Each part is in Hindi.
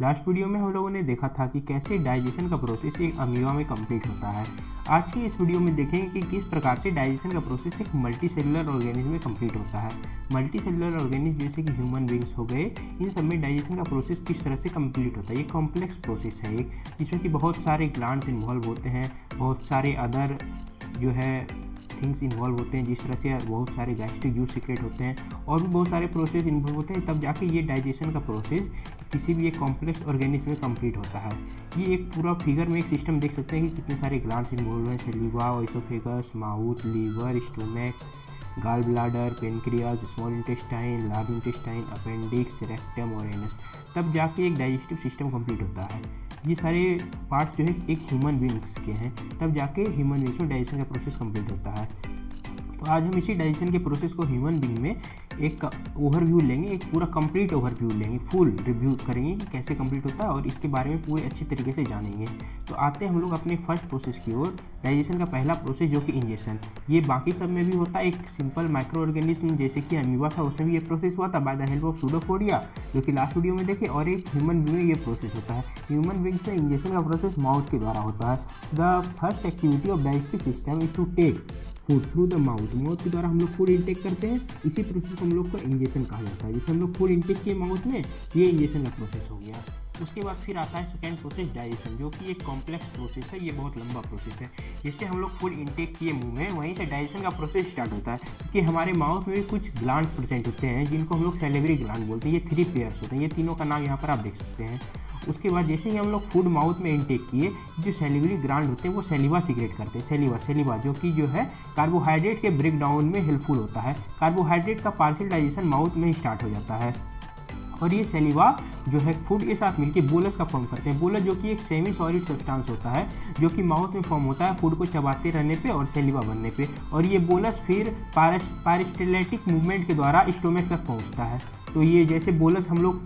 लास्ट वीडियो में हम लोगों ने देखा था कि कैसे डाइजेशन का प्रोसेस एक अमीबा में कंप्लीट होता है। आज की इस वीडियो में देखेंगे कि किस प्रकार से डाइजेशन का प्रोसेस एक मल्टी सेलुलर ऑर्गेनिज्म में कंप्लीट होता है। मल्टी सेलुलर ऑर्गेनिज्म जैसे कि ह्यूमन बींग्स हो गए, इन सब में डाइजेशन का प्रोसेस किस तरह से कंप्लीट होता है। ये कॉम्प्लेक्स प्रोसेस है एक, जिसमें कि बहुत सारे ग्लैंड्स इन्वॉल्व होते हैं, बहुत सारे अदर जो है थिंग्स इन्वॉल्व होते हैं, जिस तरह से बहुत सारे गैस्ट्रिक जूस सीक्रेट होते हैं और भी बहुत सारे प्रोसेस इन्वॉल्व होते हैं, तब जाके ये डाइजेशन का प्रोसेस किसी भी एक कॉम्प्लेक्स ऑर्गेनिज्म में कंप्लीट होता है। ये एक पूरा फिगर में एक सिस्टम देख सकते हैं कि कितने सारे ग्लैंड्स इन्वॉल्व हैं, saliva, oesophagus, mouth, liver, stomach, gall bladder, pancreas, small intestine, large intestine, appendix, rectum और एनस, तब जाके एक डाइजेस्टिव सिस्टम कंप्लीट होता है। ये सारे पार्ट्स जो है एक ह्यूमन बींग्स के हैं, तब जाके ह्यूमन बींग्स में डाइजेशन का प्रोसेस कंप्लीट होता है। तो आज हम इसी डाइजेशन के प्रोसेस को ह्यूमन बींग में एक ओवरव्यू लेंगे, एक पूरा कंप्लीट ओवरव्यू लेंगे, फुल रिव्यू करेंगे कि कैसे कंप्लीट होता है और इसके बारे में पूरे अच्छी तरीके से जानेंगे। तो आते हैं हम लोग अपने फर्स्ट प्रोसेस की ओर, डाइजेशन का पहला प्रोसेस जो कि इंजेक्शन। ये बाकी सब में भी होता है, एक सिंपल माइक्रो ऑर्गेनिज्म जैसे कि अमीबा था उसमें भी ये प्रोसेस हुआ था by the help of pseudopodia, जो कि लास्ट वीडियो में देखे, और एक ह्यूमन बींग में ये प्रोसेस होता है। ह्यूमन बींग्स में इंजेक्शन का प्रोसेस माउथ के द्वारा होता है। The first activity of digestive system is to take food through the mouth. Mouth के द्वारा हम लोग फूड इंटेक करते हैं, इसी प्रोसेस को हम लोग को इंजेक्शन कहा जाता है। जैसे हम लोग फूड इंटेक किए माउथ में, ये इंजेक्शन का प्रोसेस हो गया। उसके बाद फिर आता है सेकेंड प्रोसेस डाइजेशन, जो कि एक कॉम्प्लेक्स प्रोसेस है, ये बहुत लंबा प्रोसेस है। जैसे हम लोग फूड इंटेक किए मुंह में, वहीं से डाइजेशन का प्रोसेस स्टार्ट होता है, क्योंकि हमारे माउथ में भी कुछ ग्लैंड्स प्रेजेंट होते हैं जिनको हम लोग सैलिवरी ग्लैंड बोलते हैं। ये 3 पेयर्स होते हैं, ये तीनों का नाम यहाँ पर आप देख सकते हैं। उसके बाद जैसे ही हम लोग फूड माउथ में इंटेक किए, जो सैलिवरी ग्लैंड होते हैं वो सैलिवा सीक्रेट करते हैं। सैलिवा जो कि जो है कार्बोहाइड्रेट के ब्रेक डाउन में हेल्पफुल होता है। कार्बोहाइड्रेट का पार्शियल डाइजेशन माउथ में ही स्टार्ट हो जाता है और ये सैलिवा जो है फूड के साथ मिलकर बोलस का फॉर्म करते हैं। बोलस जो कि एक सेमी सॉलिड सब्सटेंस होता है, जो कि माउथ में फॉर्म होता है फूड को चबाते रहने पे और सैलिवा बनने पे, और ये बोलस फिर पेरिस्टाल्टिक मूवमेंट के द्वारा स्टोमक तक पहुंचता है। तो ये जैसे बोलस हम लोग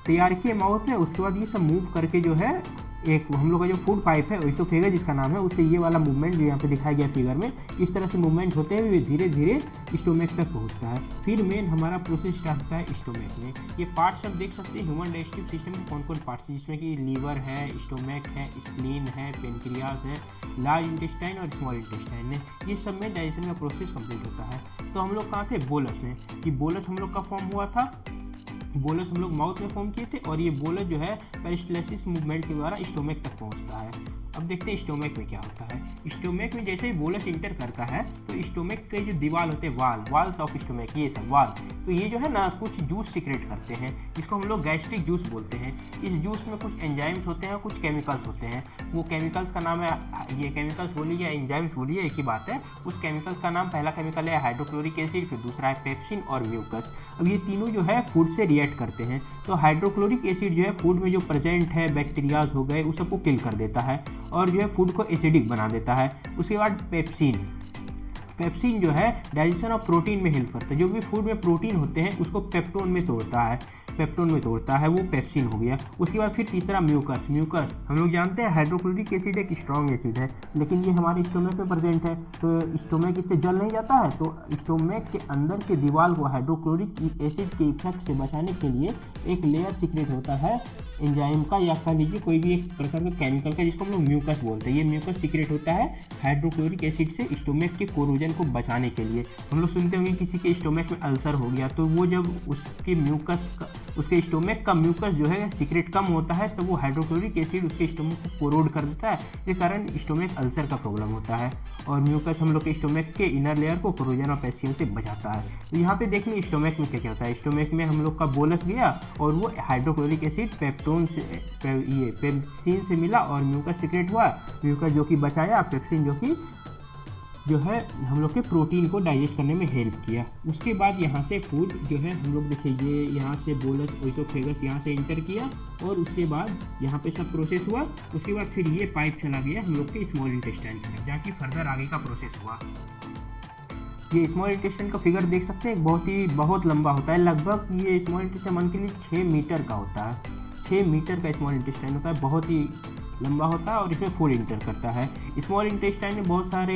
तैयार किए माउथ में, उसके बाद ये सब मूव करके जो है एक हम लोग का जो फूड पाइप है ओइसोफेगस जिसका नाम है, उससे ये वाला मूवमेंट जो यहाँ पे दिखाया गया फिगर में, इस तरह से मूवमेंट होते हुए धीरे धीरे स्टोमक तक पहुँचता है। फिर मेन हमारा प्रोसेस स्टार्ट होता है स्टोमक में। ये पार्ट्स सब देख सकते हैं ह्यूमन डाइजेस्टिव सिस्टम के कौन कौन पार्ट्स हैं, जिसमें कि लीवर है, स्टोमक है, स्प्लीन है, पेनक्रियाज है, लार्ज इंटेस्टाइन और स्मॉल इंटेस्टाइन है। ये सब में डाइजेशन का प्रोसेस कंप्लीट होता है। तो हम लोग कहाँ थे, बोलस में, कि बोलस हम लोग का फॉर्म हुआ था, बोलस हम लोग माउथ में फॉर्म किए थे, और ये बोलस जो है पेरिस्टाल्सिस मूवमेंट के द्वारा स्टोमक तक पहुंचता है। अब देखते हैं स्टोमक में क्या होता है। स्टोमक में जैसे ही बोलस इंटर करता है तो स्टोमक के जो दीवार होते हैं, वाल्स ऑफ स्टोमक, ये सब वाल्स, तो ये जो है ना कुछ जूस सीक्रेट करते हैं, जिसको हम लोग गैस्ट्रिक जूस बोलते हैं। इस जूस में कुछ एंजाइम्स होते हैं, कुछ केमिकल्स होते हैं। वो केमिकल्स का नाम है, ये केमिकल्स बोलिए या एंजाइम्स बोलिए, एक ही बात है। उस केमिकल्स का नाम, पहला केमिकल है हाइड्रोक्लोरिक एसिड, फिर दूसरा है पेप्सिन और म्यूकस। अब ये तीनों जो है फूड से रिएक्ट करते हैं। तो हाइड्रोक्लोरिक एसिड जो है फूड में जो प्रेजेंट है बैक्टीरियाज हो गए, उस सबको किल कर देता है और जो है फूड को एसिडिक बना देता है। उसके बाद पेप्सिन जो है डाइजेशन ऑफ प्रोटीन में हेल्प करता है। जो भी फूड में प्रोटीन होते हैं उसको पेप्टोन में तोड़ता है, वो पेप्सिन हो गया। उसके बाद फिर तीसरा म्यूकस हम लोग जानते हैं हाइड्रोक्लोरिक एसिड एक स्ट्रॉन्ग एसिड है, लेकिन ये हमारे स्टोमक में प्रेजेंट है, तो स्टोमक इससे जल नहीं जाता है। तो स्टोमक के अंदर के दीवार को हाइड्रोक्लोरिक एसिड के इफेक्ट से बचाने के लिए एक लेयर सीक्रेट होता है एंजाइम का, या कह लीजिए कोई भी एक प्रकार का केमिकल का, जिसको हम लोग म्यूकस बोलते हैं। ये म्यूकस सीक्रेट होता है हाइड्रोक्लोरिक एसिड से स्टोमक के कोरोजन को बचाने के लिए। हम लोग सुनते होंगे किसी के स्टोमक में अल्सर हो गया, तो वो जब उसके स्टोमक का म्यूकस जो है सीक्रेट कम होता है, तो वो हाइड्रोक्लोरिक एसिड उसके स्टोमक को कोरोड कर देता है, इस कारण स्टोमक अल्सर का प्रॉब्लम होता है। और म्यूकस हम लोग के स्टोमक के इनर लेयर को कोरोजन और पेप्सिन से बचाता है। तो यहाँ पे देख लीजिए स्टोमक में क्या क्या होता है। स्टोमक में हम लोग का बोलस गया और वो हाइड्रोक्लोरिक एसिड पेप्सिन से मिला और म्यूकस सीक्रेट हुआ, म्यूकस जो कि बचाया, पेप्सिन जो है हम लोग के प्रोटीन को डाइजेस्ट करने में हेल्प किया। उसके बाद यहाँ से फूड जो है हम लोग देखिए, ये यहाँ से बोलस ओइसोफेगस यहाँ से इंटर किया और उसके बाद यहाँ पे सब प्रोसेस हुआ। उसके बाद फिर ये पाइप चला गया हम लोग के स्मॉल इंटेस्टाइन की तरफ, जहाँ की फर्दर आगे का प्रोसेस हुआ। ये स्मॉल इंटेस्टाइन का फिगर देख सकते हैं, बहुत लंबा होता है। लगभग ये स्मॉल इंटेस्टाइन मान के लिए 6 मीटर का होता है। 6 मीटर का स्मॉल इंटेस्टाइन होता है, बहुत ही लंबा होता है और इसमें फूड इंटर करता है। स्मॉल इंटेस्टाइन में बहुत सारे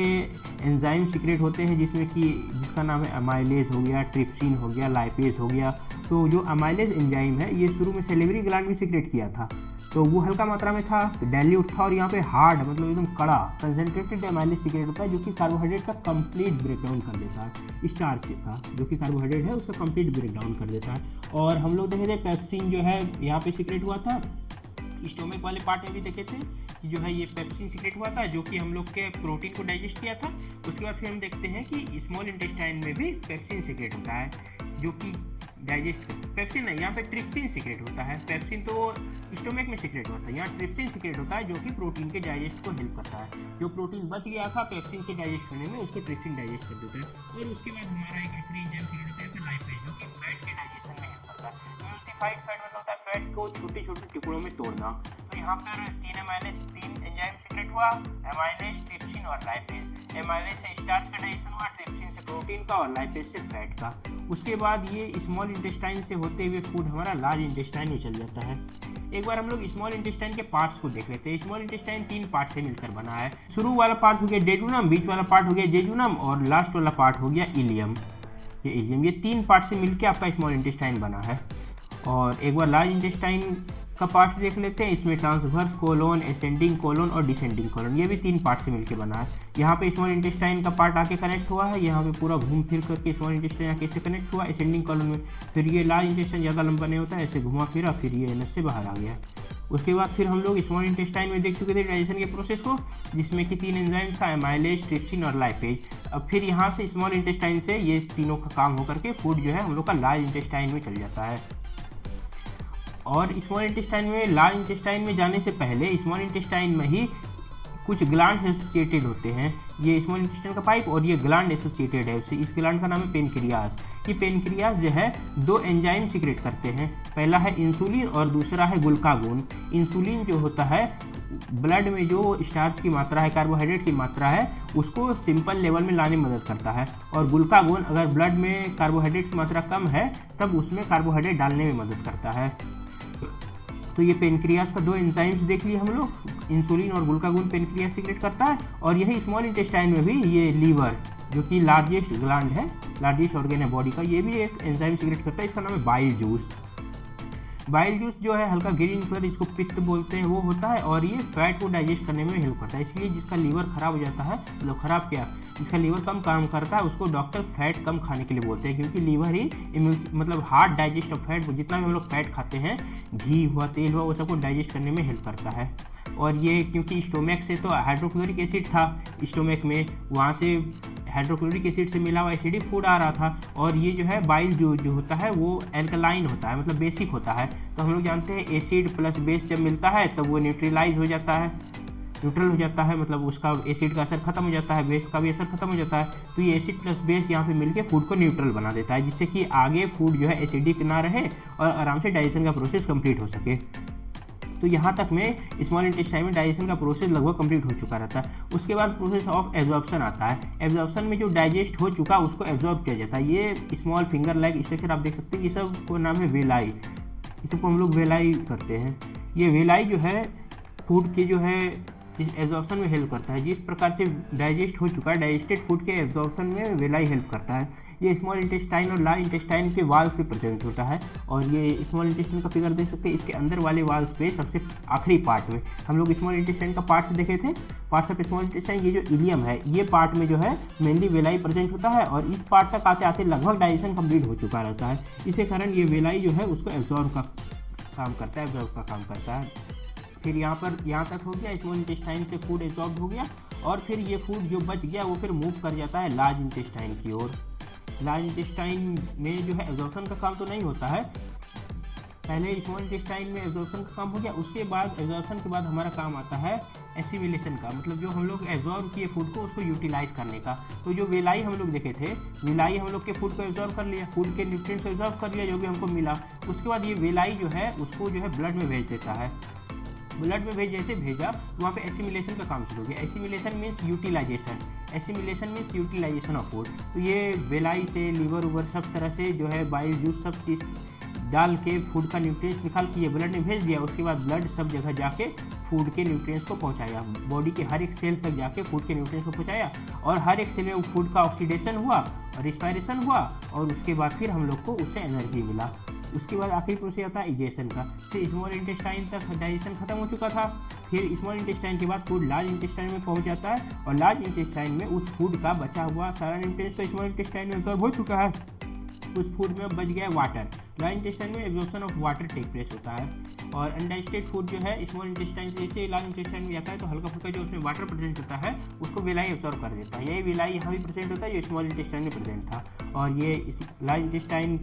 एंजाइम सीक्रेट होते हैं, जिसमें कि जिसका नाम है अमाइलेज हो गया, ट्रिप्सिन हो गया, लाइपेज हो गया, तो जो अमाइलेज एंजाइम है ये शुरू में सेलेवरी ग्लैंड में सीक्रेट किया था, तो वो हल्का मात्रा में था, डाइल्यूट था, और यहाँ पे हार्ड मतलब एकदम कड़ा कंसनट्रेटेड अमाइलेज सीक्रेट होता है जो कि कार्बोहाइड्रेट का कंप्लीट ब्रेकडाउन कर देता है, स्टार्च का जो कि कार्बोहाइड्रेट है उसका कंप्लीट ब्रेकडाउन कर देता है। और हम लोग देखे थे पेप्सिन जो है यहाँ पे सीक्रेट हुआ था, स्टोमक वाले पार्ट में भी देखे थे कि जो है ये पेप्सिन सीक्रेट हुआ था जो कि हम लोग के प्रोटीन को डाइजेस्ट किया था। उसके बाद फिर हम देखते हैं कि स्मॉल इंटेस्टाइन में भी पेप्सिन सीक्रेट होता है जो कि डाइजेस्ट कर, पेप्सिन नहीं, यहाँ पे ट्रिप्सिन सीक्रेट होता है। पेप्सिन तो स्टोमक में सीक्रेट होता है, यहाँ ट्रिप्सिन सीक्रेट होता है जो कि प्रोटीन के डाइजेस्ट को हेल्प करता है। जो प्रोटीन बच गया था पेप्सिन से डाइजेस्ट होने में उसको ट्रिप्सिन डाइजेस्ट कर देता है। और उसके बाद हमारा एक आखिरी एंजाइम सीक्रेट होता है लाइपेज जो कि फैट के डाइजेशन में हेल्प करता है। एम्ल्सिफाइड फैट मतलब होता है फैट को छोटे छोटे टुकड़ों में तोड़ना। तो यहाँ पर 3 एंजाइम सीक्रेट हुआ, एमाइलेज, ट्रिप्सिन और लाइपेज। एमाइलेज से स्टार्च का डाइजेशन हुआ, ट्रिप्सिन से प्रोटीन का और लाइपेज से फैट का। उसके बाद ये स्मॉल इंटेस्टाइन से होते हुए फूड हमारा लार्ज इंटेस्टाइन में चल जाता है। एक बार हम लोग स्मॉल इंटेस्टाइन के पार्ट्स को देख लेते हैं। स्मॉल इंटेस्टाइन 3 पार्ट से मिलकर बना है। शुरू वाला पार्ट हो गया डेडुनम, बीच वाला पार्ट हो गया जेजुनम और लास्ट वाला पार्ट हो गया इलियम। ये 3 पार्ट से मिलकर आपका स्मॉल इंटेस्टाइन बना है। और एक बार लार्ज इंटेस्टाइन का पार्ट्स देख लेते हैं। इसमें ट्रांसवर्स कोलोन, एसेंडिंग कोलोन और डिसेंडिंग कोलोन, ये भी 3 पार्ट से मिलकर बना है। यहाँ पे स्मॉल इंटेस्टाइन का पार्ट आके कनेक्ट हुआ है, यहाँ पे पूरा घूम फिर करके स्मॉल इंटेस्टाइन आके इससे कनेक्ट हुआ एसेंडिंग कोलोन में। फिर ये लार्ज इंटेस्टाइन ज़्यादा लंबा नहीं होता है, ऐसे घुमा फिरा फिर ये एनस से बाहर आ गया। उसके बाद फिर हम लोग स्मॉल इंटेस्टाइन में देख चुके थे डाइजेशन के प्रोसेस को, जिसमें कि 3 एंजाइम था, एमाइलेज, ट्रिप्सिन और लाइपेज। अब फिर यहाँ से स्मॉल इंटेस्टाइन से ये तीनों का काम होकर के फूड जो है हम लोग का लार्ज इंटेस्टाइन में चल जाता है। और स्मॉल इंटेस्टाइन में, लार्ज इंटेस्टाइन में जाने से पहले स्मॉल इंटेस्टाइन में ही कुछ ग्लैंड एसोसिएटेड होते हैं। ये स्मॉल इंटेस्टाइन का पाइप और ये ग्लैंड एसोसिएटेड है, इस ग्लैंड का नाम है पेनक्रियास। ये पेनक्रियास जो है 2 एंजाइम सीक्रेट करते हैं, पहला है इंसुलिन और दूसरा है ग्लूकागोन। इंसुलिन जो होता है ब्लड में जो स्टार्च की मात्रा है, कार्बोहाइड्रेट की मात्रा है, उसको सिंपल लेवल में लाने में मदद करता है। और ग्लूकागोन अगर ब्लड में कार्बोहाइड्रेट की मात्रा कम है तब उसमें कार्बोहाइड्रेट डालने में मदद करता है। तो ये पेनक्रियास का 2 एंजाइम्स देख लिए हम लोग, इंसुलिन और ग्लूकागोन पेनक्रियास सीक्रेट करता है। और यही स्मॉल इंटेस्टाइन में भी ये लीवर जो कि लार्जेस्ट ग्लैंड है, लार्जेस्ट ऑर्गन है बॉडी का, ये भी एक एंजाइम सीक्रेट करता है, इसका नाम है बाइल जूस। बाइल जूस जो है हल्का ग्रीन कलर, इसको पित्त बोलते हैं, वो होता है और ये फैट को डाइजेस्ट करने में हेल्प करता है। इसलिए जिसका लीवर खराब हो जाता है, मतलब खराब क्या, जिसका लीवर कम काम करता है उसको डॉक्टर फैट कम खाने के लिए बोलते हैं, क्योंकि लीवर ही मतलब हार्ड डाइजेस्ट ऑफ फैट, जितना भी हम लोग फैट खाते हैं, घी हुआ, तेल हुआ, वो सबको डाइजेस्ट करने में हेल्प करता है। और ये क्योंकि स्टोमक से तो हाइड्रोक्लोरिक एसिड था स्टोमक में, वहाँ से हाइड्रोक्लोरिक एसिड से मिला हुआ एसिडिक फूड आ रहा था। और ये जो है बाइल जो होता है वो एल्कलाइन होता है, मतलब बेसिक होता है। तो हम लोग जानते हैं एसिड प्लस बेस जब मिलता है तब वो न्यूट्रलाइज हो जाता है, न्यूट्रल हो जाता है, मतलब उसका एसिड का असर खत्म हो जाता है, बेस का भी असर खत्म हो जाता है। तो ये एसिड प्लस बेस यहाँ पे मिलके फूड को न्यूट्रल बना देता है, जिससे कि आगे फूड जो है एसिडिक ना रहे और आराम से डाइजेशन का प्रोसेस कंप्लीट हो सके। तो यहाँ तक में स्मॉल इंटेस्टाइन में डाइजेशन का प्रोसेस लगभग कंप्लीट हो चुका रहता है। उसके बाद प्रोसेस ऑफ एब्जॉर्प्शन आता है। एब्जॉर्प्शन में जो डाइजेस्ट हो चुका उसको एब्जॉर्ब किया जाता है। ये स्मॉल फिंगर लाइक स्ट्रक्चर आप देख सकते हैं, ये सब को नाम है वेलाई, ये सबको हम लोग वेलाई करते हैं। ये वेलाई जो है फूड के जो है एब्जॉर्प्शन में हेल्प करता है। जिस प्रकार से डाइजेस्ट हो चुका है, डाइजेस्टेड फूड के एब्जॉर्प्शन में वेलाई हेल्प करता है। ये स्मॉल इंटेस्टाइन और लार्ज इंटेस्टाइन के वाल्स पे प्रेजेंट होता है। और ये स्मॉल इंटेस्टाइन का फिगर देख सकते हैं, इसके अंदर वाले वाल्स पे सबसे आखिरी पार्ट में हम लोग स्मॉल इंटेस्टाइन का पार्ट्स देखे थे, पार्ट्स ऑफ स्मॉल इंटेस्टाइन। ये जो इलियम है, ये पार्ट में जो है मेनली वेलाई प्रेजेंट होता है और इस पार्ट तक आते आते लगभग डाइजेशन कंप्लीट हो चुका रहता है। इसी कारण ये वेलाई जो है उसको एब्जॉर्ब का काम करता है, एब्जॉर्ब का काम करता है। फिर यहाँ तक हो गया, स्मॉल इंटेस्टाइन से फूड एब्जॉर्ब हो गया और फिर ये फूड जो बच गया वो फिर मूव कर जाता है लार्ज इंटेस्टाइन की ओर। लार्ज इंटेस्टाइन में जो है एब्जॉर्प्शन का काम तो नहीं होता है, पहले स्मॉल इंटेस्टाइन में एब्जॉर्प्शन का काम हो गया, उसके बाद एब्जॉर्प्शन के बाद हमारा काम आता है एसिमिलेशन का, मतलब जो हम लोग एब्जॉर्ब किए फूड को उसको यूटिलाइज करने का। तो जो वेलाई हम लोग देखे थे, वेलाई हम लोग के फूड को एब्जॉर्ब कर लिया, फूड के न्यूट्रिएंट्स को एब्जॉर्ब कर लिया जो भी हमको मिला। उसके बाद ये वेलाई जो है उसको जो है ब्लड में भेज देता है। ब्लड में जैसे भेजा वहाँ पे एसिमिलेशन का काम शुरू हो गया। Assimilation means utilisation, assimilation means utilisation of food. तो ये वेलाई से लिवर उवर सब तरह से जो है बाइल जूस सब चीज़ डाल के फूड का न्यूट्रिएंट्स निकाल के ये ब्लड में भेज दिया। उसके बाद ब्लड सब जगह जाके फूड के न्यूट्रिएंट्स को पहुंचाया, बॉडी के हर एक सेल तक जाके फूड के न्यूट्रिएंट्स को पहुंचाया और हर एक सेल में फूड का ऑक्सीडेशन हुआ, रिस्पायरेशन हुआ और उसके बाद फिर हम लोग को उससे एनर्जी मिला। उसके बाद आखिरी प्रोसेस आता है इजेशन का। फिर स्मॉल इंटेस्टाइन तक डाइजेशन खत्म हो चुका था, फिर स्मॉल इंटेस्टाइन के बाद फूड लार्ज इंटेस्टाइन में पहुंच जाता है और लार्ज इंटेस्टाइन में उस फूड का बचा हुआ सारा न्यूट्रिएंट्स तो स्मॉल इंटेस्टाइन में एब्जॉर्ब हो चुका है, उस फूड में बच गया वाटर। लार्ज इंटेस्टाइन में absorption of water take place होता है और अनडाइजेस्टेड फूड जो है स्मॉल इंटेस्टाइन से जैसे लार्ज इंटेस्टाइन में जाता है तो हल्का फुल्का जो उसमें वाटर प्रेजेंट होता है उसको विलाई एब्जॉर्ब कर देता है। यही विलाई यहाँ भी प्रेजेंट होता है जो स्मॉल इंटेस्टाइन में प्रेजेंट था। और ये लार्ज इंटेस्टाइन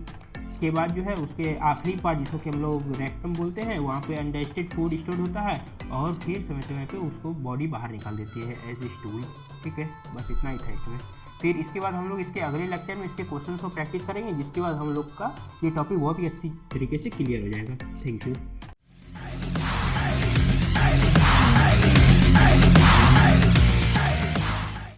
के बाद जो है उसके आखिरी पार्ट जिसको कि हम लोग रेक्टम बोलते हैं, वहाँ पे अनडाइजेस्टेड फूड स्टोर होता है और फिर समय समय पे उसको बॉडी बाहर निकाल देती है एज ए स्टूल। ठीक है, बस इतना ही था इसमें। फिर इसके बाद हम लोग इसके अगले लेक्चर में इसके क्वेश्चंस को प्रैक्टिस करेंगे, जिसके बाद हम लोग का ये टॉपिक बहुत ही अच्छी तरीके से क्लियर हो जाएगा। Thank you.